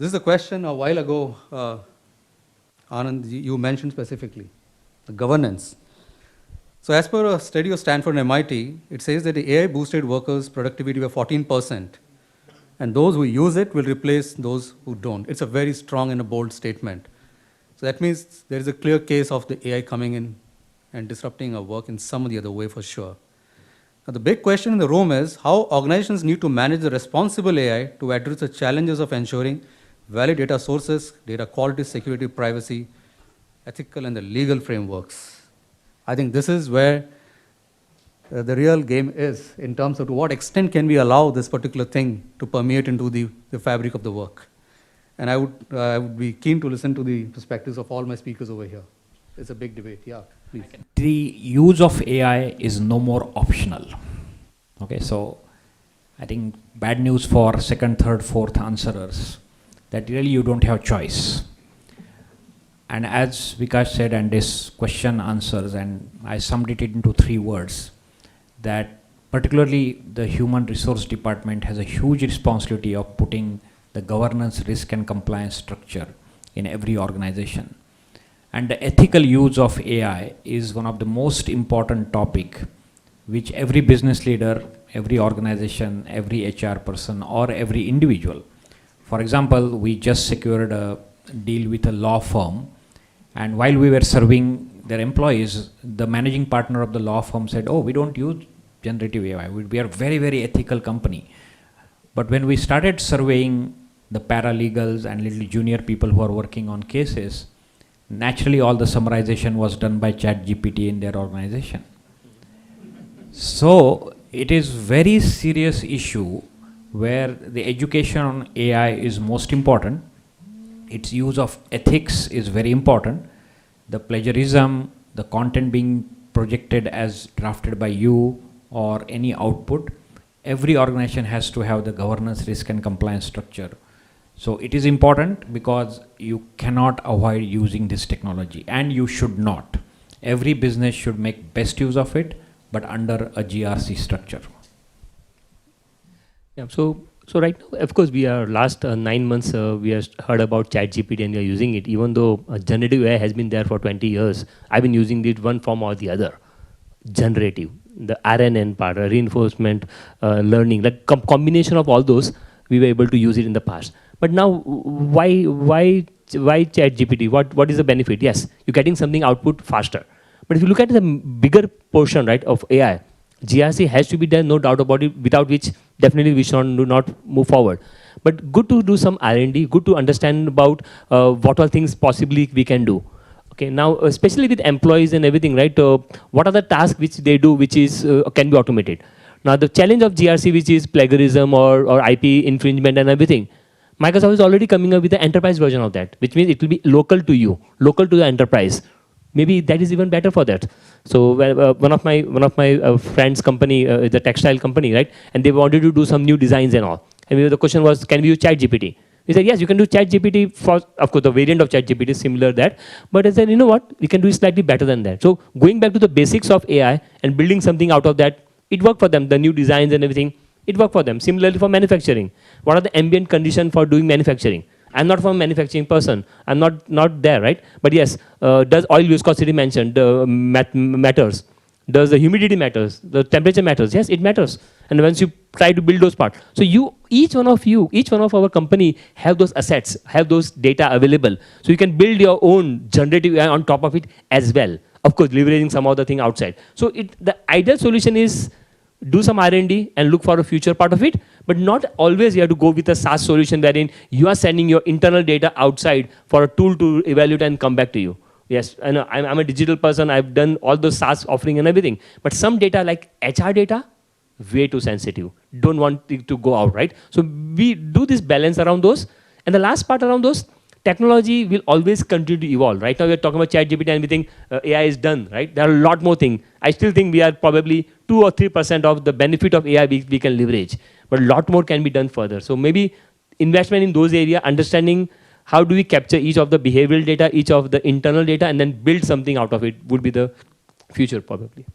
This is a question a while ago, Anand, you mentioned specifically, the governance. So as per a study of Stanford and MIT, it says that the AI boosted workers' productivity by 14%, and those who use it will replace those who don't. It's a very strong and a bold statement. So that means there is a clear case of the AI coming in and disrupting our work in some or the other way for sure. Now the big question in the room is how organizations need to manage the responsible AI to address the challenges of ensuring valid data sources, data quality, security, privacy, ethical and the legal frameworks. I think this is where the real game is in terms of to what extent can we allow this particular thing to permeate into the fabric of the work. And I would be keen to listen to the perspectives of all my speakers over here. It's a big debate, yeah, please. The use of AI is no more optional. Okay, so I think bad news for second, third, fourth answerers, that really you don't have choice. And as Vikas said, and this question answers, and I summed it into 3 words, that particularly the human resource department has a huge responsibility of putting the governance, risk and compliance structure in every organization. And the ethical use of AI is one of the most important topic which every business leader, every organization, every HR person or every individual. For example, we just secured a deal with a law firm, and while we were serving their employees, the managing partner of the law firm said, "Oh, we don't use generative AI. We are a very, very ethical company." But when we started surveying the paralegals and little junior people who are working on cases, naturally all the summarization was done by ChatGPT in their organization. So it is very serious issue where the education on AI is most important. Its use of ethics is very important. The plagiarism, the content being projected as drafted by you or any output, every organization has to have the governance, risk and compliance structure. So it is important because you cannot avoid using this technology, and you should not. Every business should make best use of it, but under a GRC structure. Yeah, so right now, of course, we are last 9 months, we have heard about ChatGPT and we are using it. Even though generative AI has been there for 20 years, I've been using it one form or the other. Generative, the RNN part, reinforcement learning, like combination of all those, we were able to use it in the past. But now, why ChatGPT? What is the benefit? Yes, you're getting something output faster. But if you look at the bigger portion, right, of AI, GRC has to be there, no doubt about it, without which definitely we should not move forward. But good to do some R&D, good to understand about what all things possibly we can do. Okay, now especially with employees and everything, right, what are the tasks which they do which is can be automated? Now the challenge of GRC, which is plagiarism or IP infringement and everything, Microsoft is already coming up with the enterprise version of that, which means it will be local to you, local to the enterprise. Maybe that is even better for that. So one of my friends' company, the textile company, right, and they wanted to do some new designs and all. And the question was, can we use ChatGPT? We said, yes, you can do ChatGPT for, of course, the variant of ChatGPT is similar to that. But I said, you know what, we can do it slightly better than that. So going back to the basics of AI and building something out of that, it worked for them, the new designs and everything. It worked for them. Similarly for manufacturing. What are the ambient conditions for doing manufacturing? I'm not from a manufacturing person. I'm not there, right? But yes, does oil viscosity mentioned matters? Does the humidity matters? The temperature matters? Yes, it matters. And once you try to build those parts. So each one of our company have those assets, have those data available. So you can build your own generative AI on top of it as well. Of course, leveraging some other thing outside. So the ideal solution is do some R&D and look for a future part of it, but not always you have to go with a SaaS solution wherein you are sending your internal data outside for a tool to evaluate and come back to you. Yes, I know, I'm a digital person, I've done all the SaaS offering and everything, but some data like HR data, way too sensitive, don't want it to go out, right? So we do this balance around those, and the last part around those, technology will always continue to evolve. Right now we're talking about ChatGPT and we think AI is done, right? There are a lot more things. I still think we are probably 2 or 3% of the benefit of AI we can leverage, but a lot more can be done further. So maybe investment in those areas, understanding how do we capture each of the behavioral data, each of the internal data, and then build something out of it would be the future probably.